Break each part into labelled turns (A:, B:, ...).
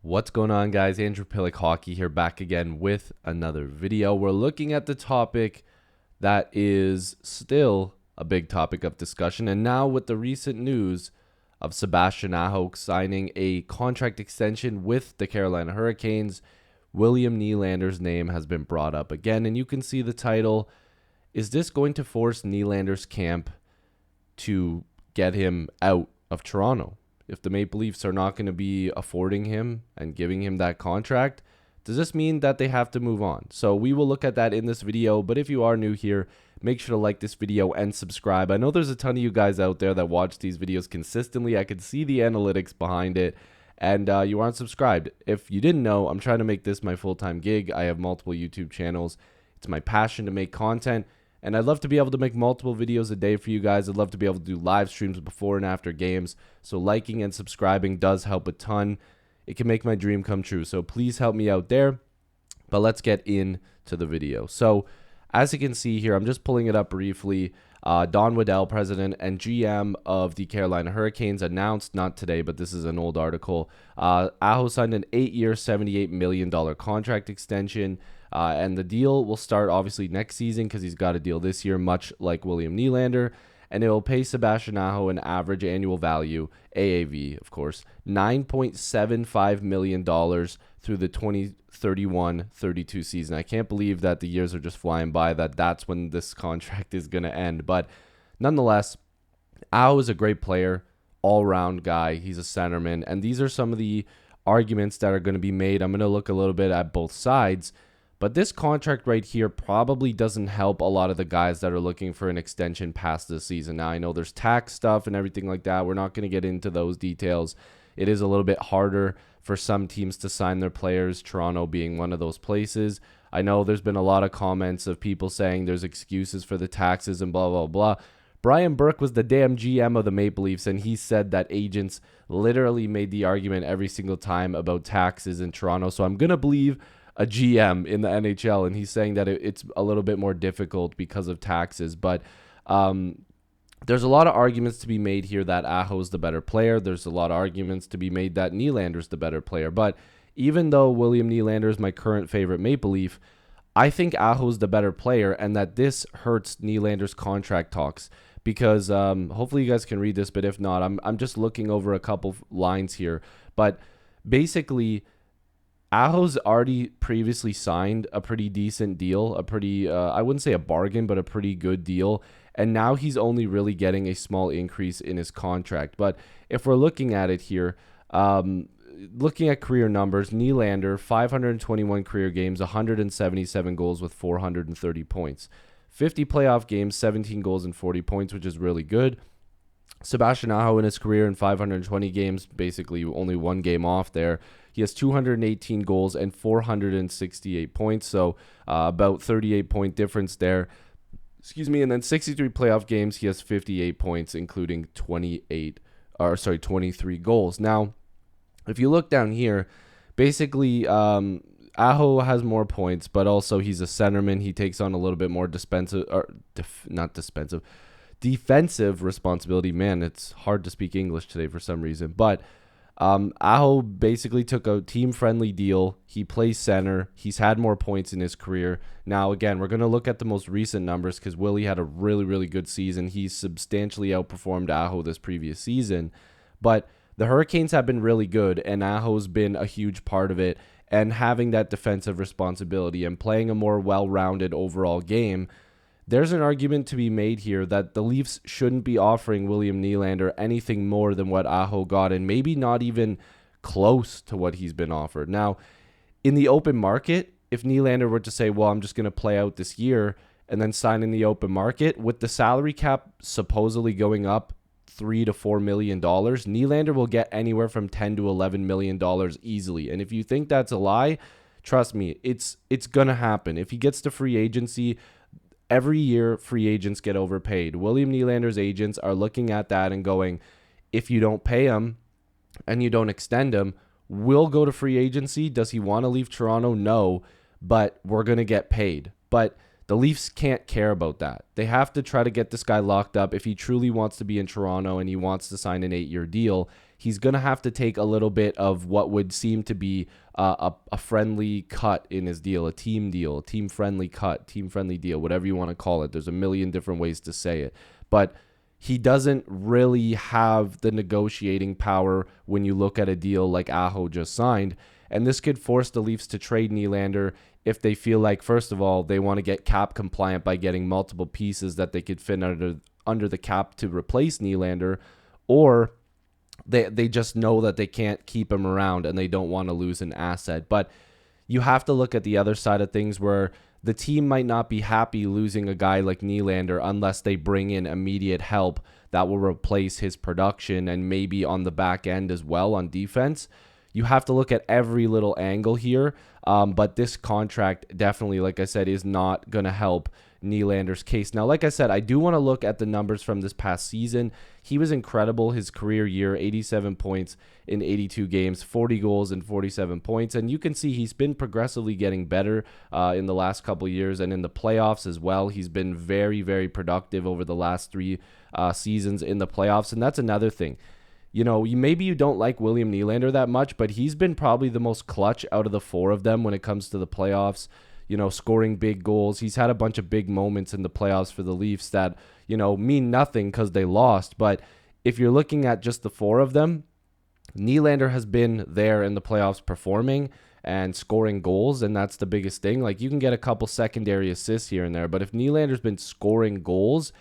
A: What's going on, guys? Andrew Piluk Hockey here, back again with another video. We're looking at the topic that is still a big topic of discussion, and now with the recent news of Sebastian Aho signing a contract extension with the Carolina Hurricanes, William Nylander's name has been brought up again, and you can see the title. Is this going to force Nylander's camp to get him out of Toronto? If the Maple Leafs are not going to be affording him and giving him that contract, does this mean that they have to move on? So we will look at that in this video, but if you are new here, make sure to like this video and subscribe. I know there's a ton of you guys out there that watch these videos consistently. I can see the analytics behind it, and you aren't subscribed. If you didn't know, I'm trying to make this my full-time gig. I have multiple YouTube channels. It's my passion to make content. And I'd love to be able to make multiple videos a day for you guys. I'd love to be able to do live streams before and after games. So liking and subscribing does help a ton. It can make my dream come true. So please help me out there. But let's get into the video. So as you can see here, I'm just pulling it up briefly. Don Waddell, president and GM of the Carolina Hurricanes, announced, not today, but this is an old article, Aho signed an 8-year, $78 million contract extension. And the deal will start obviously next season because he's got a deal this year, much like William Nylander. And it will pay Sebastian Aho an average annual value, AAV, of course, $9.75 million through the 2031-32 season. I can't believe that the years are just flying by, that's when this contract is going to end. But nonetheless, Aho is a great player, all-round guy. He's a centerman. And these are some of the arguments that are going to be made. I'm going to look a little bit at both sides. But this contract right here probably doesn't help a lot of the guys that are looking for an extension past this season. Now, I know there's tax stuff and everything like that. We're not going to get into those details. It is a little bit harder for some teams to sign their players, Toronto being one of those places. I know there's been a lot of comments of people saying there's excuses for the taxes and blah, blah, blah. Brian Burke was the damn GM of the Maple Leafs, and he said that agents literally made the argument every single time about taxes in Toronto. So I'm going to believe a GM in the NHL, and he's saying that it's a little bit more difficult because of taxes. But there's a lot of arguments to be made here that Aho's the better player. There's a lot of arguments to be made that Nylander's the better player. But even though William Nylander is my current favorite Maple Leaf, I think Aho's the better player, and that this hurts Nylander's contract talks. Because hopefully you guys can read this, but if not, I'm just looking over a couple lines here. But basically, Aho's already previously signed a pretty decent deal, a pretty, I wouldn't say a bargain, but a pretty good deal. And now he's only really getting a small increase in his contract. But if we're looking at it here, looking at career numbers, Nylander, 521 career games, 177 goals with 430 points. 50 playoff games, 17 goals and 40 points, which is really good. Sebastian Aho in his career in 520 games, basically only one game off there. He has 218 goals and 468 points, so about 38-point difference there. Excuse me, and then 63 playoff games, he has 58 points, including 23 goals. Now, if you look down here, basically Aho has more points, but also he's a centerman. He takes on a little bit more defensive responsibility. Man, it's hard to speak English today for some reason. But Aho basically took a team-friendly deal. He plays center. He's had more points in his career. Now, again, we're going to look at the most recent numbers because Willie had a really, really good season. He's substantially outperformed Aho this previous season. But the Hurricanes have been really good, and Aho's been a huge part of it. And having that defensive responsibility and playing a more well-rounded overall game, there's an argument to be made here that the Leafs shouldn't be offering William Nylander anything more than what Aho got, and maybe not even close to what he's been offered. Now, in the open market, if Nylander were to say, well, I'm just going to play out this year and then sign in the open market, with the salary cap supposedly going up $3 to $4 million, Nylander will get anywhere from $10 to $11 million easily. And if you think that's a lie, trust me, it's going to happen. If he gets to free agency, every year, free agents get overpaid. William Nylander's agents are looking at that and going, if you don't pay him and you don't extend him, we'll go to free agency. Does he want to leave Toronto? No, but we're going to get paid. But the Leafs can't care about that. They have to try to get this guy locked up. If he truly wants to be in Toronto and he wants to sign an 8-year deal, he's going to have to take a little bit of what would seem to be a friendly cut in his deal, a team-friendly cut, team-friendly deal, whatever you want to call it. There's a million different ways to say it. But he doesn't really have the negotiating power when you look at a deal like Aho just signed. And this could force the Leafs to trade Nylander if they feel like, first of all, they want to get cap compliant by getting multiple pieces that they could fit under the cap to replace Nylander, or they just know that they can't keep him around and they don't want to lose an asset. But you have to look at the other side of things where the team might not be happy losing a guy like Nylander unless they bring in immediate help that will replace his production and maybe on the back end as well on defense. You have to look at every little angle here, but this contract definitely, like I said, is not going to help Nylander's case. Now, like I said, I do want to look at the numbers from this past season. He was incredible his career year, 87 points in 82 games, 40 goals and 47 points. And you can see he's been progressively getting better in the last couple of years, and in the playoffs as well. He's been very, very productive over the last 3 seasons in the playoffs. And that's another thing. You know, maybe you don't like William Nylander that much, but he's been probably the most clutch out of the 4 of them when it comes to the playoffs, you know, scoring big goals. He's had a bunch of big moments in the playoffs for the Leafs that, you know, mean nothing because they lost. But if you're looking at just the 4 of them, Nylander has been there in the playoffs performing and scoring goals, and that's the biggest thing. Like, you can get a couple secondary assists here and there, but if Nylander's been scoring goals,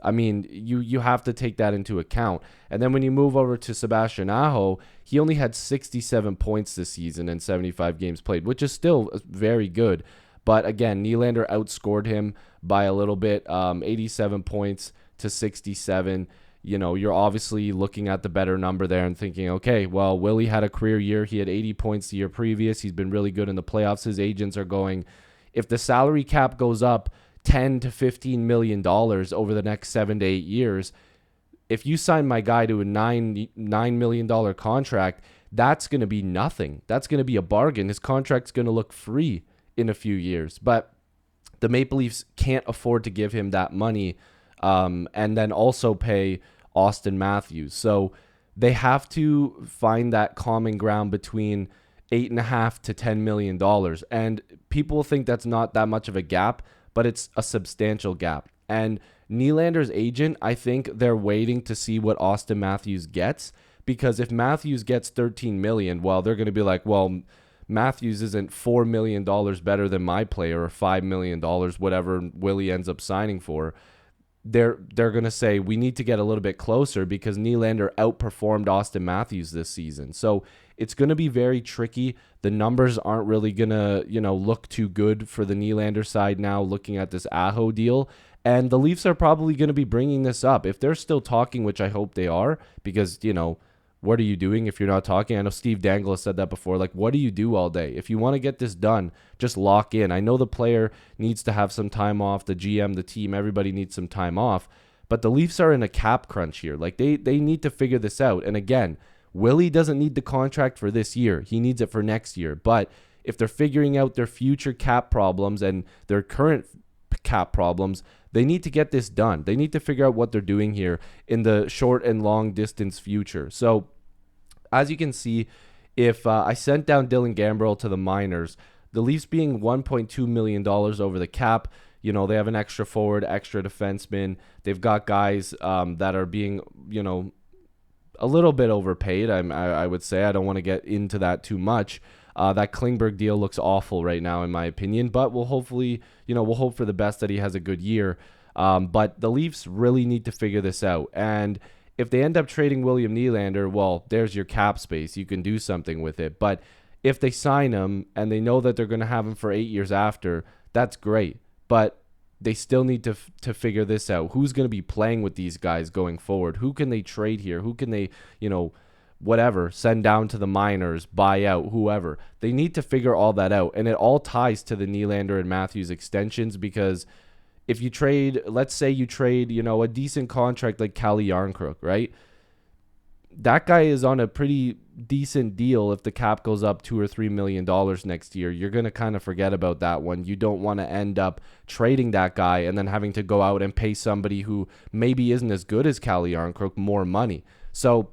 A: I mean, you have to take that into account. And then when you move over to Sebastian Aho, he only had 67 points this season in 75 games played, which is still very good. But again, Nylander outscored him by a little bit, 87 points to 67. You know, you're obviously looking at the better number there and thinking, okay, well, Willie had a career year. He had 80 points the year previous. He's been really good in the playoffs. His agents are going, if the salary cap goes up $10 to $15 million over the next 7 to 8 years, if you sign my guy to a $9 million contract, that's going to be nothing. That's going to be a bargain. His contract's going to look free in a few years. But the Maple Leafs can't afford to give him that money and then also pay Austin Matthews. So they have to find that common ground between $8.5 to $10 million. And people think that's not that much of a gap, but it's a substantial gap. And Nylander's agent, I think they're waiting to see what Austin Matthews gets, because if Matthews gets $13 million, well, they're going to be like, well, Matthews isn't $4 million better than my player, or $5 million, whatever Willie ends up signing for. They're going to say, we need to get a little bit closer because Nylander outperformed Austin Matthews this season. So it's going to be very tricky. The numbers aren't really going to, look too good for the Nylander side now, looking at this Aho deal. And the Leafs are probably going to be bringing this up. If they're still talking, which I hope they are, because, what are you doing if you're not talking? I know Steve Dangle has said that before. Like, what do you do all day? If you want to get this done, just lock in. I know the player needs to have some time off. The GM, the team, everybody needs some time off. But the Leafs are in a cap crunch here. Like, they need to figure this out. And again, Willie doesn't need the contract for this year. He needs it for next year. But if they're figuring out their future cap problems and their current cap problems, they need to get this done. They need to figure out what they're doing here in the short and long distance future. So as you can see, if I sent down Dylan Gambrell to the minors, the Leafs being $1.2 million over the cap, they have an extra forward, extra defenseman. They've got guys that are being, a little bit overpaid, I would say. I don't want to get into that too much. That Klingberg deal looks awful right now, in my opinion, but we'll hopefully, we'll hope for the best that he has a good year. But the Leafs really need to figure this out. And if they end up trading William Nylander, well, there's your cap space. You can do something with it. But if they sign him and they know that they're going to have him for 8 years after, that's great. But they still need to figure this out. Who's going to be playing with these guys going forward? Who can they trade here? Who can they, send down to the minors, buy out, whoever? They need to figure all that out. And it all ties to the Nylander and Matthews extensions, because if you trade, let's say you trade, a decent contract like Calle Yarncrook, right? That guy is on a pretty decent deal. If the cap goes up $2 or $3 million next year, you're going to kind of forget about that one. You don't want to end up trading that guy and then having to go out and pay somebody who maybe isn't as good as Calle Yarncrook more money. So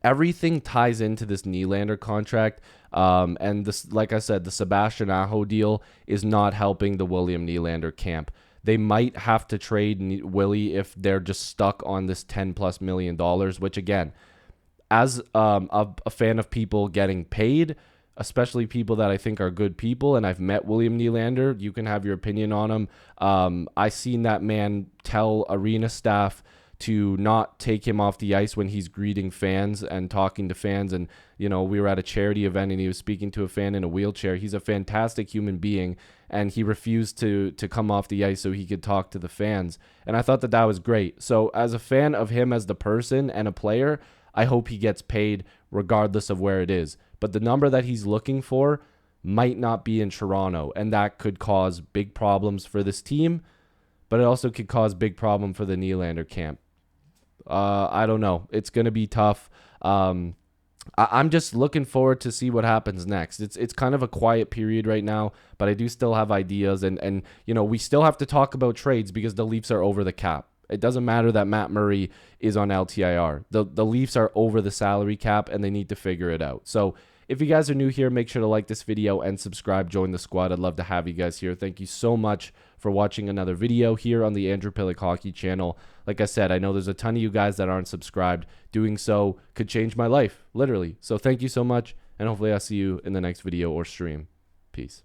A: everything ties into this Nylander contract. And this, like I said, the Sebastian Aho deal is not helping the William Nylander camp. They might have to trade Willie if they're just stuck on this $10+ million, which again, as a fan of people getting paid, especially people that I think are good people, and I've met William Nylander, you can have your opinion on him. I seen that man tell arena staff to not take him off the ice when he's greeting fans and talking to fans. And, you know, we were at a charity event and he was speaking to a fan in a wheelchair. He's a fantastic human being, and he refused to come off the ice so he could talk to the fans. And I thought that that was great. So as a fan of him as the person and a player, I hope he gets paid regardless of where it is. But the number that he's looking for might not be in Toronto, and that could cause big problems for this team, but it also could cause big problem for the Nylander camp. I don't know. It's going to be tough. I'm just looking forward to see what happens next. It's kind of a quiet period right now, but I do still have ideas, and you know, we still have to talk about trades because the Leafs are over the cap. It doesn't matter that Matt Murray is on LTIR. The Leafs are over the salary cap, and they need to figure it out. So if you guys are new here, make sure to like this video and subscribe. Join the squad. I'd love to have you guys here. Thank you so much for watching another video here on the Andrew Piluk Hockey channel. Like I said, I know there's a ton of you guys that aren't subscribed. Doing so could change my life, literally. So thank you so much, and hopefully I'll see you in the next video or stream. Peace.